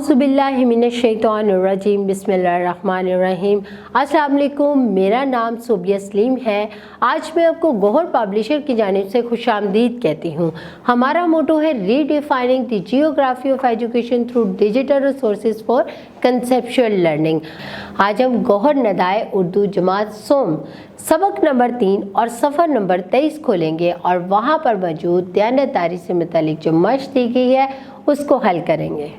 आउज़ुबिल्लाहि मिनश्शैतानिर्रजीम बिस्मिल्लाहिर्रहमानिर्रहीम। अस्सलाम वालेकुम, मेरा नाम सोबिया सलीम है। आज मैं आपको गौहर पब्लिशर की जानिब से खुशामदीद कहती हूँ। हमारा मोटो है redefining the geography of education through digital resources for conceptual learning. आज हम गौहर नदाए उर्दू जमात सोम सबक नंबर 3 और सफ़र नंबर 23 खोलेंगे और वहाँ पर मौजूद दयानतदारी से मुतालिक जो मश्क दी गई है उसको हल करेंगे।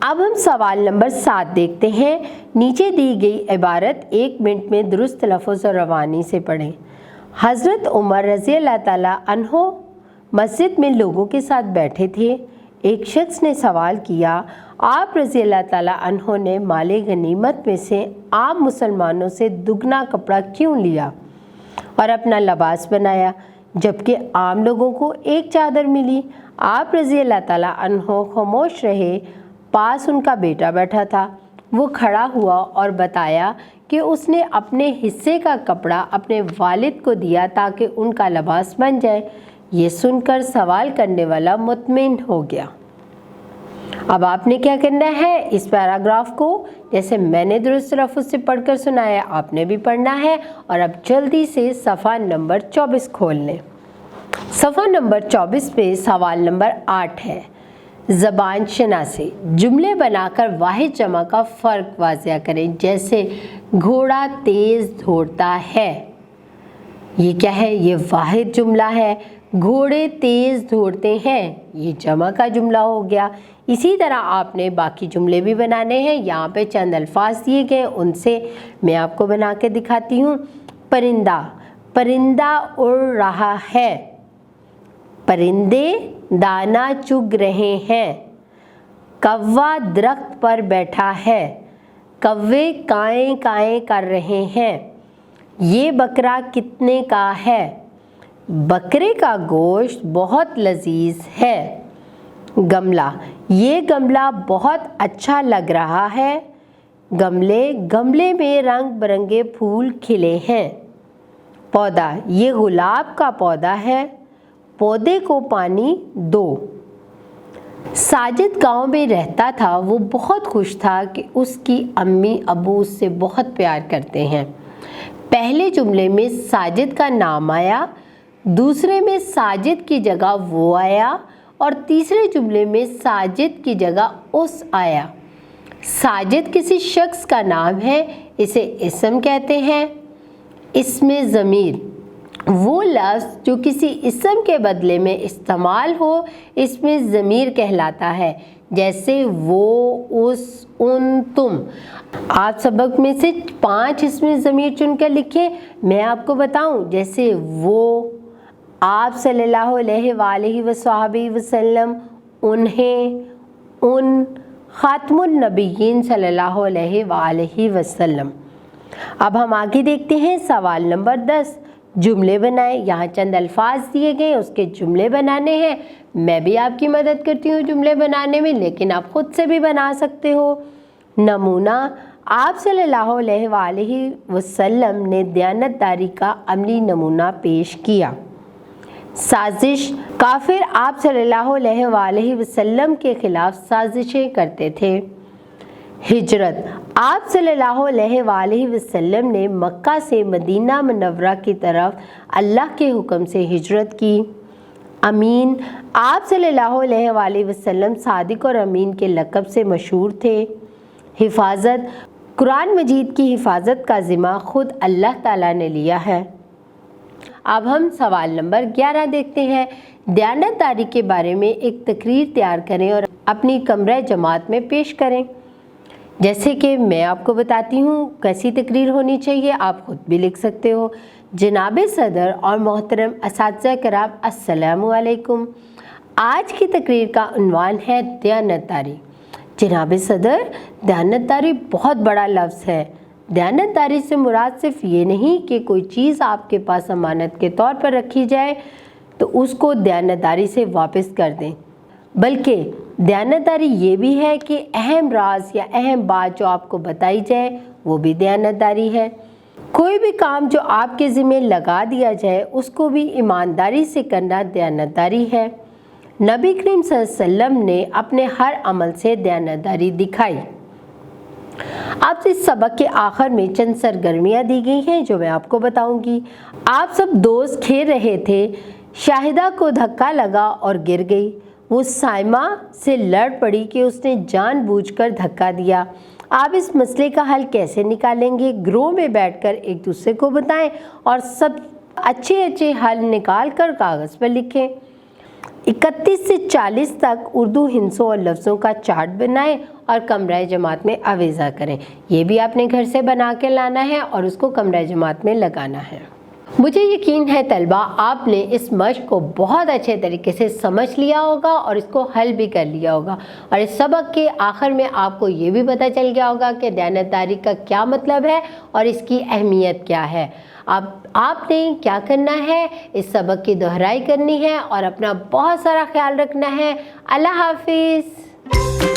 अब हम सवाल नंबर 7 देखते हैं। नीचे दी गई इबारत 1 मिनट में दुरुस्त लफ्ज़ और रवानी से पढ़ें। हज़रत उमर रज़ी अल्लाह ताला अन्हो मस्जिद में लोगों के साथ बैठे थे। एक शख्स ने सवाल किया, आप रज़ी अल्लाह ताला अन्हो ने माले गनीमत में से आम मुसलमानों से दुगना कपड़ा क्यों लिया और अपना लिबास बनाया, जबकि आम लोगों को एक चादर मिली। आप रज़ी अल्लाह ताला अन्हो खामोश रहे। पास उनका बेटा बैठा था। वो खड़ा हुआ और बताया कि उसने अपने हिस्से का कपड़ा अपने वालिद को दिया ताकि उनका लिबास बन जाए। ये सुनकर सवाल करने वाला मुतमिन हो गया। अब आपने क्या करना है, इस पैराग्राफ को जैसे मैंने दुरुस्त लफ्ज़ से पढ़कर सुनाया आपने भी पढ़ना है। और अब जल्दी से सफ़ा नंबर 24 खोल लें। सफ़ा नंबर 24 पे सवाल नंबर 8 है, ज़बान शनासी। जुमले बनाकर वाहिद जमा का फ़र्क वाज़िया करें। जैसे घोड़ा तेज़ दौड़ता है, ये क्या है, ये वाहिद जुमला है। घोड़े तेज़ दौड़ते हैं, ये जमा का जुमला हो गया। इसी तरह आपने बाकी जुमले भी बनाने हैं। यहाँ पे चंद अल्फाज दिए गए, उनसे मैं आपको बना के दिखाती हूँ। परिंदा, परिंदा उड़ रहा है। परिंदे दाना चुग रहे हैं। कौवा दरख्त पर बैठा है। कौवे काएं काएं कर रहे हैं। ये बकरा कितने का है। बकरे का गोश्त बहुत लजीज है। गमला, ये गमला बहुत अच्छा लग रहा है। गमले में रंग बिरंगे फूल खिले हैं। पौधा, ये गुलाब का पौधा है। पौधे को पानी दो। साजिद गांव में रहता था। वो बहुत खुश था कि उसकी अम्मी अबू उससे बहुत प्यार करते हैं। पहले जुमले में साजिद का नाम आया, दूसरे में साजिद की जगह वो आया और तीसरे जुमले में साजिद की जगह उस आया। साजिद किसी शख्स का नाम है, इसे इस्म कहते हैं। इसमें ज़मीर, वो लफ्ज़ जो किसी इस्म के बदले में इस्तेमाल हो, इसमें ज़मीर कहलाता है। जैसे वो, उस, उन, तुम। आप सबक में से 5 इसमें ज़मीर चुनकर लिखें। मैं आपको बताऊं, जैसे वो, आप सल्लल्लाहु अलैहि वसल्लम, उन्हें, उन, ख़ातमुन नबिय्यीन सल्लल्लाहु अलैहि वसल्लम। अब हम आगे देखते हैं। सवाल नंबर 10, जुमले बनाएं। यहाँ चंद अल्फाज दिए गए, उसके जुमले बनाने हैं। मैं भी आपकी मदद करती हूँ जुमले बनाने में, लेकिन आप खुद से भी बना सकते हो। नमूना, आप सल्लल्लाहु अलैहि वसल्लम ने दयानतदारी का अमली नमूना पेश किया। साजिश, काफिर आप सल्लल्लाहु अलैहि वसल्लम के खिलाफ साजिशें करते थे। हिजरत, आप सल्लल्लाहु अलैहि वसल्लम ने मक्का से मदीना मुनव्वरा की तरफ अल्लाह के हुक्म से हिजरत की। अमीन, आप सल्लल्लाहु अलैहि वसल्लम सादिक और अमीन के लक़ब से मशहूर थे। हिफाजत, कुरान मजीद की हिफाजत का ज़िम्मा खुद अल्लाह ताला ने लिया है। अब हम सवाल नंबर 11 देखते हैं। दयानतदारी के बारे में एक तकरीर तैयार करें और अपनी कमरा जमात में पेश करें। जैसे कि मैं आपको बताती हूँ कैसी तकरीर होनी चाहिए, आप खुद भी लिख सकते हो। जनाब सदर और मोहतरम असातिज़ा कराम, अस्सलामु अलैकुम। आज की तकरीर का उन्वान है दयानतदारी। जनाब सदर, दयानतदारी बहुत बड़ा लफ्ज़ है। दयानतदारी से मुराद सिर्फ ये नहीं कि कोई चीज़ आपके पास अमानत के तौर पर रखी जाए तो उसको दयानतदारी से वापस कर दें, बल्कि दयानतदारी ये भी है कि अहम राज या अहम बात जो आपको बताई जाए वो भी दयानतदारी है। कोई भी काम जो आपके ज़िम्मे लगा दिया जाए उसको भी ईमानदारी से करना दयानतदारी है। नबी करीम सल्लल्लाहु अलैहि वसल्लम ने अपने हर अमल से दयानतदारी दिखाई। आपसे इस सबक के आखिर में चंद सरगर्मियाँ दी गई हैं जो मैं आपको बताऊंगी। आप सब दोस्त खेल रहे थे, शाहिदा को धक्का लगा और गिर गई। वो साइमा से लड़ पड़ी कि उसने जानबूझकर धक्का दिया। आप इस मसले का हल कैसे निकालेंगे? ग्रोह में बैठकर एक दूसरे को बताएं और सब अच्छे हल निकाल कर कागज़ पर लिखें। 31 से 40 तक उर्दू हिंसों और लफ्ज़ों का चार्ट बनाएं और कमरा जमात में आवेज़ा करें। ये भी आपने घर से बना के लाना है और उसको कमरा जमात में लगाना है। मुझे यकीन है तलबा आपने इस मश्क को बहुत अच्छे तरीके से समझ लिया होगा और इसको हल भी कर लिया होगा, और इस सबक के आखिर में आपको ये भी पता चल गया होगा कि दयानतदारी का क्या मतलब है और इसकी अहमियत क्या है। अब आपने क्या करना है, इस सबक की दोहराई करनी है और अपना बहुत सारा ख्याल रखना है। अल्लाह हाफिज़।